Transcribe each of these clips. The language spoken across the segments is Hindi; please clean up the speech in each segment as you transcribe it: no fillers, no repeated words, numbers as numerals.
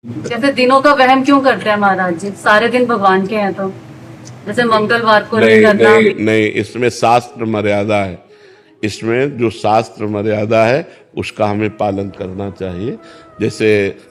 जैसे दिनों का वहम क्यों करते हैं महाराज जी? सारे दिन भगवान के हैं तो जैसे मंगलवार को नहीं करना। नहीं नहीं, इसमें शास्त्र मर्यादा है। इसमें जो शास्त्र मर्यादा है उसका हमें पालन करना चाहिए। जैसे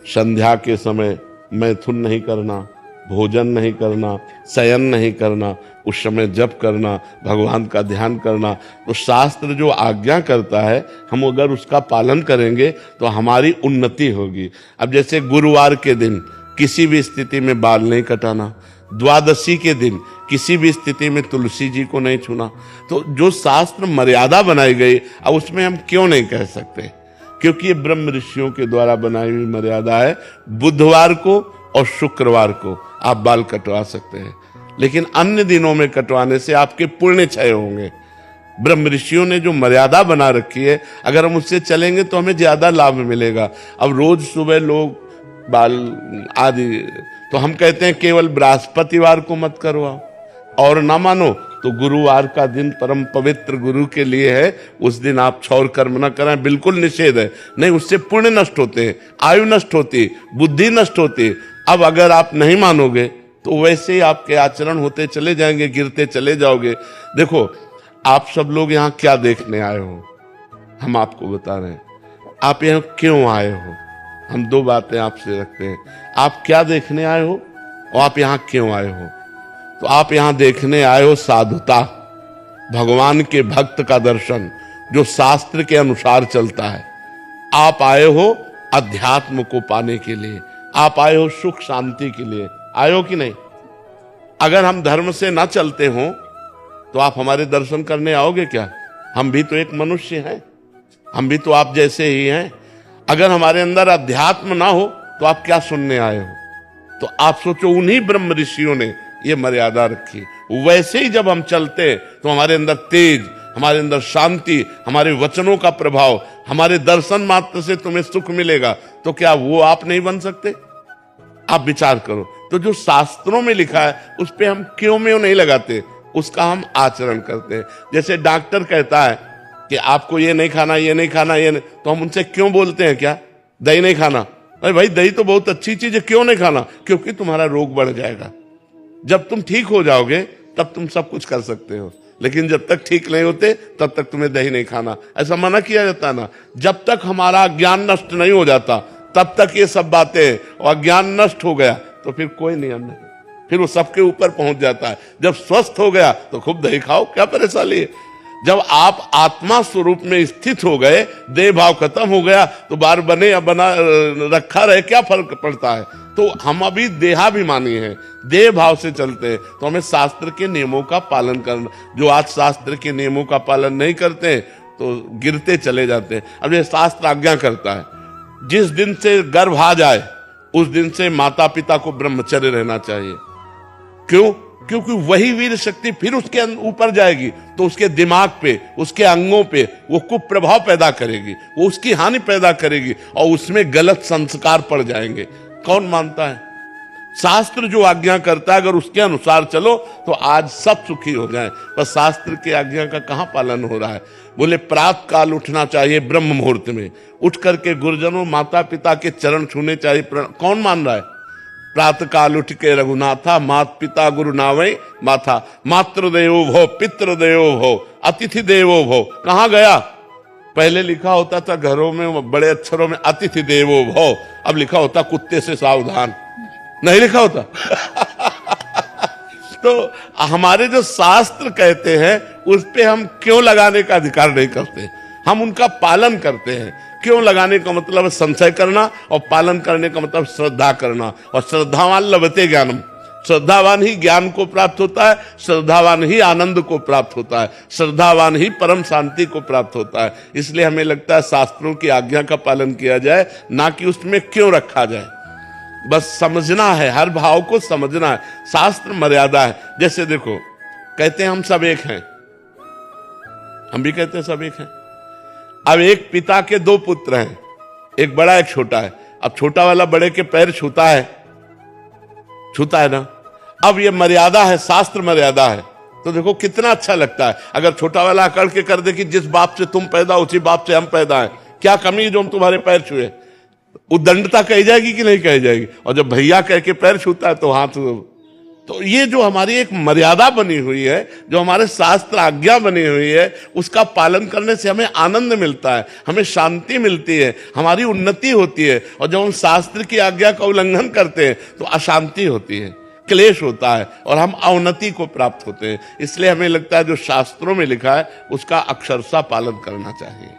संध्या के समय मैथुन नहीं करना, भोजन नहीं करना, शयन नहीं करना, उस समय जप करना, भगवान का ध्यान करना। तो शास्त्र जो आज्ञा करता है हम अगर उसका पालन करेंगे तो हमारी उन्नति होगी। अब जैसे गुरुवार के दिन किसी भी स्थिति में बाल नहीं कटाना, द्वादशी के दिन किसी भी स्थिति में तुलसी जी को नहीं छूना। तो जो शास्त्र मर्यादा बनाई गई अब उसमें हम क्यों नहीं कह सकते? क्योंकि ये ब्रह्म ऋषियों के द्वारा बनाई हुई मर्यादा है। बुधवार को और शुक्रवार को आप बाल कटवा सकते हैं, लेकिन अन्य दिनों में कटवाने से आपके पुण्य क्षय होंगे। ब्रह्म ऋषियों ने जो मर्यादा बना रखी है अगर हम उससे चलेंगे तो हमें ज्यादा लाभ मिलेगा। अब रोज सुबह लोग बाल आदि, तो हम कहते हैं केवल बृहस्पतिवार को मत करवाओ, और ना मानो तो गुरुवार का दिन परम पवित्र गुरु के लिए है, उस दिन आप क्षौर कर्म न करें, बिल्कुल निषेध है। नहीं, उससे पुण्य नष्ट होते हैं, आयु नष्ट होती, बुद्धि नष्ट होती। अब अगर आप नहीं मानोगे तो वैसे ही आपके आचरण होते चले जाएंगे, गिरते चले जाओगे। देखो, आप सब लोग यहाँ क्या देखने आए हो, हम आपको बता रहे हैं। आप यहाँ क्यों आए हो, हम दो बातें आपसे रखते हैं। आप क्या देखने आए हो और आप यहाँ क्यों आए हो? तो आप यहाँ देखने आए हो साधुता, भगवान के भक्त का दर्शन जो शास्त्र के अनुसार चलता है। आप आए हो अध्यात्म को पाने के लिए, आप आए हो सुख शांति के लिए, आए हो कि नहीं? अगर हम धर्म से ना चलते हो तो आप हमारे दर्शन करने आओगे क्या? हम भी तो एक मनुष्य हैं, हम भी तो आप जैसे ही हैं। अगर हमारे अंदर अध्यात्म ना हो तो आप क्या सुनने आए हो? तो आप सोचो, उन्हीं ब्रह्म ऋषियों ने ये मर्यादा रखी। वैसे ही जब हम चलते तो हमारे अंदर तेज, हमारे अंदर शांति, हमारे वचनों का प्रभाव, हमारे दर्शन मात्र से तुम्हें सुख मिलेगा। तो क्या वो आप नहीं बन सकते? आप विचार करो। तो जो शास्त्रों में लिखा है उस पे हम क्यों में नहीं लगाते, उसका हम आचरण करते हैं। जैसे डॉक्टर कहता है कि आपको ये नहीं खाना, ये नहीं खाना, ये नहीं, तो हम उनसे क्यों बोलते हैं क्या दही नहीं खाना? अरे भाई, दही तो बहुत अच्छी चीज है, क्यों नहीं खाना? क्योंकि तुम्हारा रोग बढ़ जाएगा। जब तुम ठीक हो जाओगे तब तुम सब कुछ कर सकते हो, लेकिन जब तक ठीक नहीं होते तब तक तुम्हें दही नहीं खाना, ऐसा मना किया जाता है ना। जब तक हमारा ज्ञान नष्ट नहीं हो जाता तब तक ये सब बातें, और ज्ञान नष्ट हो गया तो फिर कोई नियम नहीं, फिर वो सबके ऊपर पहुंच जाता है। जब स्वस्थ हो गया तो खूब दही खाओ, क्या परेशानी है? जब आप आत्मा स्वरूप में स्थित हो गए, देह भाव खत्म हो गया, तो बार बने या बना रखा रहे, क्या फर्क पड़ता है? तो हम अभी देहाभिमानी हैं, देह भाव से चलते हैं। तो हमें शास्त्र के नियमों का पालन करना। जो आज शास्त्र के नियमों का पालन नहीं करते तो गिरते चले जाते हैं। अब ये शास्त्र आज्ञा करता है जिस दिन से गर्भ आ जाए उस दिन से माता पिता को ब्रह्मचर्य रहना चाहिए। क्यों? क्योंकि वही वीर शक्ति फिर उसके ऊपर जाएगी तो उसके दिमाग पे, उसके अंगों पे वो कुप्रभाव पैदा करेगी, वो उसकी हानि पैदा करेगी और उसमें गलत संस्कार पड़ जाएंगे। कौन मानता है? शास्त्र जो आज्ञा करता है अगर उसके अनुसार चलो तो आज सब सुखी हो जाएं। पर शास्त्र की आज्ञा का कहां पालन हो रहा है? बोले प्रातः काल उठना चाहिए, ब्रह्म मुहूर्त में उठ करके गुरुजनों माता पिता के चरण छूने चाहिए। कौन मान रहा है? प्रातः काल उठ के रघुनाथा, मात पिता गुरु नावै माथा, मातृदेवो भव पितृदेवो भव अतिथि देवो भव। कहां गया? पहले लिखा होता था घरों में बड़े अक्षरों में अतिथि देवो भव, अब लिखा होता कुत्ते से सावधान, नहीं लिखा होता। तो हमारे जो शास्त्र कहते हैं उस पे हम क्यों लगाने का अधिकार नहीं करते? हम उनका पालन करते हैं। क्यों लगाने का मतलब संशय करना, और पालन करने का मतलब श्रद्धा करना। और श्रद्धावान लभते ज्ञानम, श्रद्धावान ही ज्ञान को प्राप्त होता है, श्रद्धावान ही आनंद को प्राप्त होता है, श्रद्धावान ही परम शांति को प्राप्त होता है। इसलिए हमें लगता है शास्त्रों की आज्ञा का पालन किया जाए, ना कि उसमें क्यों रखा जाए। बस समझना है, हर भाव को समझना है। शास्त्र मर्यादा है। जैसे देखो, कहते हैं हम सब एक हैं, हम भी कहते हैं सब एक हैं। अब एक पिता के दो पुत्र हैं, एक बड़ा एक छोटा है। अब छोटा वाला बड़े के पैर छूता है, छूता है ना। अब ये मर्यादा है, शास्त्र मर्यादा है। तो देखो कितना अच्छा लगता है अगर छोटा वाला अकड़ के कर दे कि जिस बाप से तुम पैदा उसी बाप से हम पैदा हैं, क्या कमी जो हम तुम्हारे पैर छुए। उद्दंडता कही जाएगी कि नहीं कही जाएगी? और जब भैया कह के पैर छूता है तो हाथ। तो ये जो हमारी एक मर्यादा बनी हुई है, जो हमारे शास्त्र आज्ञा बनी हुई है, उसका पालन करने से हमें आनंद मिलता है, हमें शांति मिलती है, हमारी उन्नति होती है। और जब हम शास्त्र की आज्ञा का उल्लंघन करते हैं तो अशांति होती है, क्लेश होता है और हम अवनति को प्राप्त होते हैं। इसलिए हमें लगता है जो शास्त्रों में लिखा है उसका अक्षरशः पालन करना चाहिए।